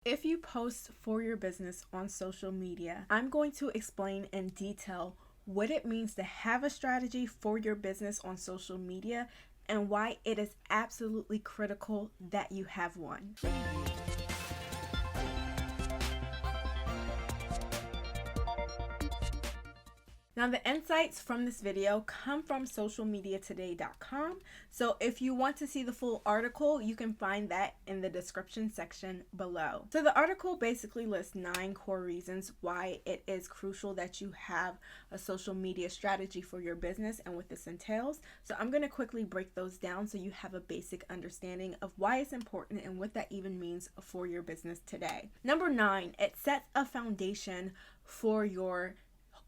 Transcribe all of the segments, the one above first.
If you post for your business on social media, I'm going to explain in detail what it means to have a strategy for your business on social media and why it is absolutely critical that you have one. Now, the insights from this video come from socialmediatoday.com. So if you want to see the full article, you can find that in the description section below. So the article basically lists 9 core reasons why it is crucial that you have a social media strategy for your business and what this entails. So I'm going to quickly break those down so you have a basic understanding of why it's important and what that even means for your business today. Number 9, it sets a foundation for your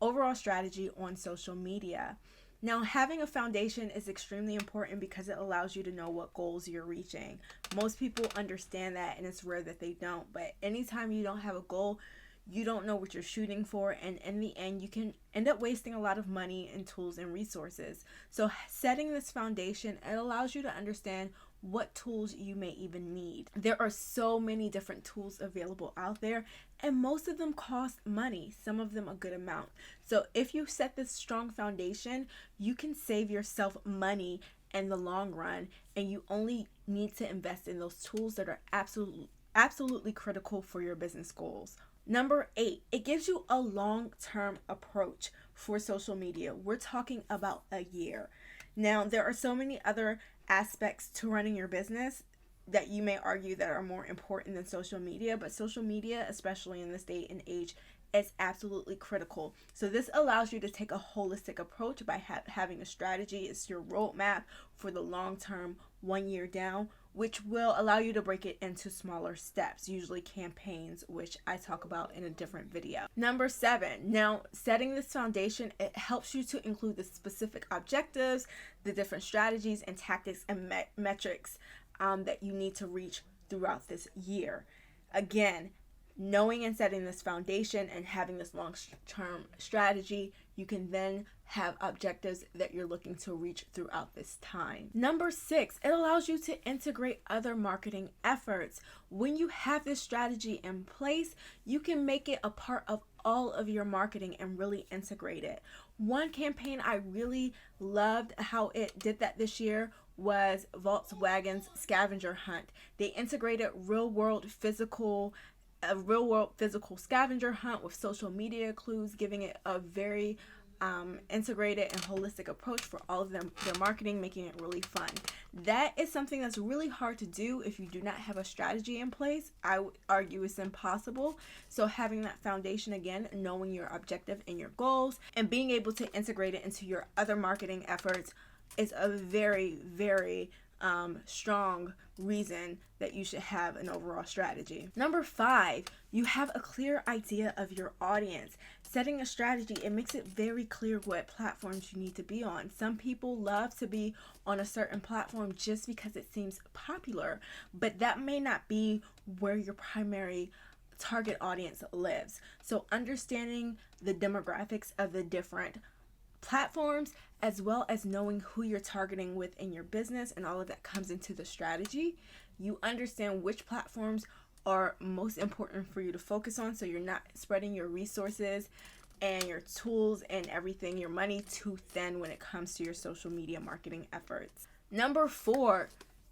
overall strategy on social media. Now, having a foundation is extremely important because it allows you to know what goals you're reaching. Most people understand that, and it's rare that they don't. But anytime you don't have a goal, you don't know what you're shooting for, and in the end, you can end up wasting a lot of money and tools and resources. So setting this foundation, it allows you to understand what tools you may even need. There are so many different tools available out there, and most of them cost money, some of them a good amount. So if you set this strong foundation, you can save yourself money in the long run, and you only need to invest in those tools that are absolutely critical for your business goals. Number 8, it gives you a long-term approach for social media. We're talking about a year. Now, there are so many other aspects to running your business that you may argue that are more important than social media, but social media, especially in this day and age, is absolutely critical. So this allows you to take a holistic approach by having a strategy. It's your roadmap for the long term, 1 year down, which will allow you to break it into smaller steps, usually campaigns, which I talk about in a different video. Number 7, now setting this foundation, it helps you to include the specific objectives, the different strategies and tactics and metrics that you need to reach throughout this year. Again, knowing and setting this foundation and having this long-term strategy, you can then have objectives that you're looking to reach throughout this time. Number 6, it allows you to integrate other marketing efforts. When you have this strategy in place, you can make it a part of all of your marketing and really integrate it. One campaign I really loved how it did that this year was Volkswagen's scavenger hunt. They integrated a real world physical scavenger hunt with social media clues, giving it a very integrated and holistic approach for all of their marketing, making it really fun. That is something that's really hard to do if you do not have a strategy in place. I would argue it's impossible. So having that foundation, again, knowing your objective and your goals and being able to integrate it into your other marketing efforts is a very, very strong reason that you should have an overall strategy. Number 5, you have a clear idea of your audience. Setting a strategy, it makes it very clear what platforms you need to be on. Some people love to be on a certain platform just because it seems popular, but that may not be where your primary target audience lives. So understanding the demographics of the different platforms, as well as knowing who you're targeting within your business, and all of that comes into the strategy. You understand which platforms are most important for you to focus on, so you're not spreading your resources and your tools and everything, your money, too thin when it comes to your social media marketing efforts. Number 4,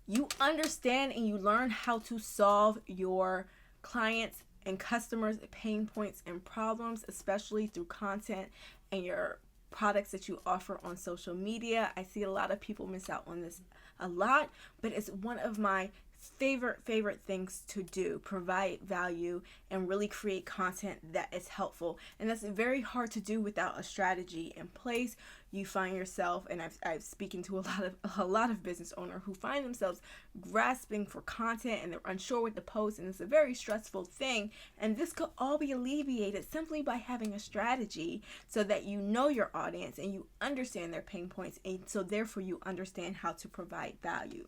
you understand and you learn how to solve your clients' and customers' pain points and problems, especially through content and your products that you offer on social media. I see a lot of people miss out on this a lot, but it's one of my favorite things to do: provide value and really create content that is helpful. And that's very hard to do without a strategy in place. You find yourself, and I've speaking to a lot of business owners who find themselves grasping for content and they're unsure what to post, and it's a very stressful thing. And this could all be alleviated simply by having a strategy, so that you know your audience and you understand their pain points, and so therefore you understand how to provide value.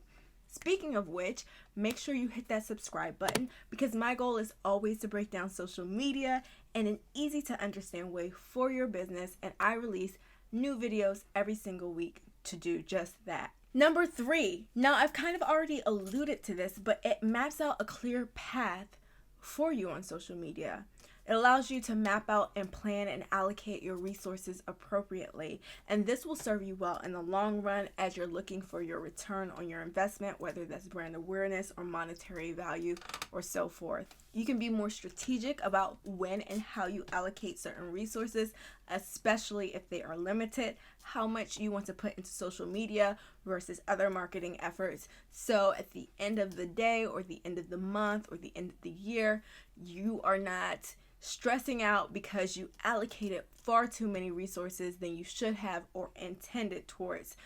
Speaking of which, make sure you hit that subscribe button, because my goal is always to break down social media in an easy to understand way for your business, and I release new videos every single week to do just that. Number 3, now I've kind of already alluded to this, but it maps out a clear path for you on social media. It allows you to map out and plan and allocate your resources appropriately. And this will serve you well in the long run as you're looking for your return on your investment, whether that's brand awareness or monetary value or so forth. You can be more strategic about when and how you allocate certain resources, especially if they are limited, how much you want to put into social media versus other marketing efforts. So at the end of the day or the end of the month or the end of the year, you are not stressing out because you allocated far too many resources than you should have or intended towards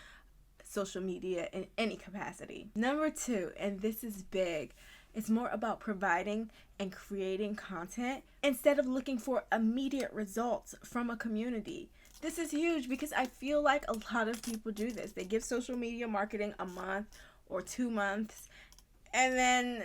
social media in any capacity. Number 2, and this is big, it's more about providing and creating content instead of looking for immediate results from a community. This is huge because I feel like a lot of people do this. They give social media marketing a month or 2 months, and then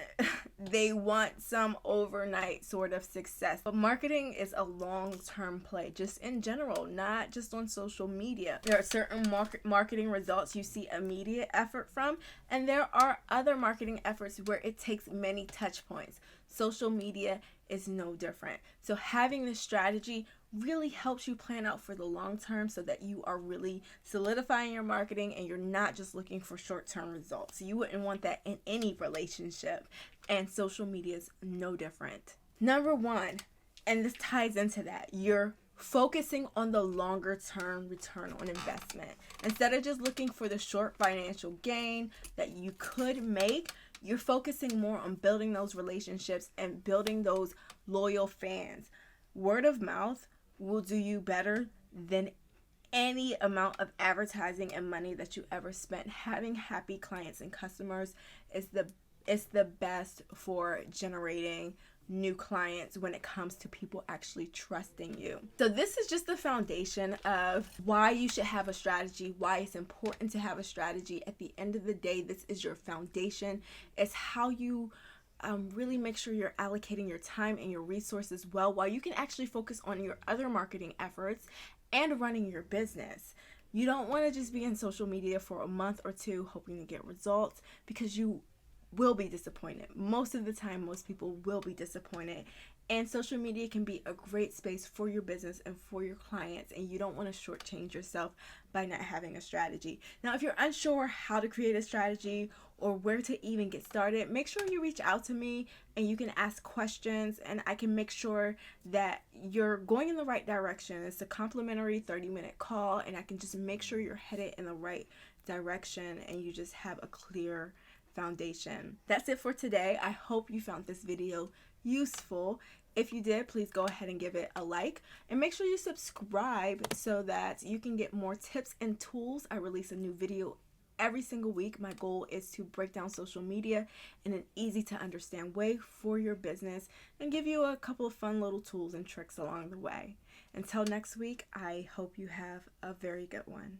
they want some overnight sort of success. But marketing is a long-term play, just in general, not just on social media. There are certain marketing results you see immediate effort from, and there are other marketing efforts where it takes many touch points. Social media is no different. So having this strategy really helps you plan out for the long term so that you are really solidifying your marketing and you're not just looking for short-term results. You wouldn't want that in any relationship, and social media is no different. Number 1, and this ties into that, you're focusing on the longer term return on investment. Instead of just looking for the short financial gain that you could make, you're focusing more on building those relationships and building those loyal fans. Word of mouth will do you better than any amount of advertising and money that you ever spent. Having happy clients and customers is the best for generating new clients when it comes to people actually trusting you. So this is just the foundation of why you should have a strategy, why it's important to have a strategy. At the end of the day, this is your foundation. It's how you really make sure you're allocating your time and your resources well, while you can actually focus on your other marketing efforts and running your business. You don't want to just be in social media for a month or 2 hoping to get results, because you will be disappointed. Most of the time, most people will be disappointed. And social media can be a great space for your business and for your clients, and you don't want to shortchange yourself by not having a strategy. Now, if you're unsure how to create a strategy or where to even get started, make sure you reach out to me and you can ask questions, and I can make sure that you're going in the right direction. It's a complimentary 30-minute call, and I can just make sure you're headed in the right direction and you just have a clear foundation. That's it for today. I hope you found this video useful. If you did, please go ahead and give it a like, and make sure you subscribe so that you can get more tips and tools. I release a new video every single week. My goal is to break down social media in an easy to understand way for your business and give you a couple of fun little tools and tricks along the way. Until next week, I hope you have a very good one.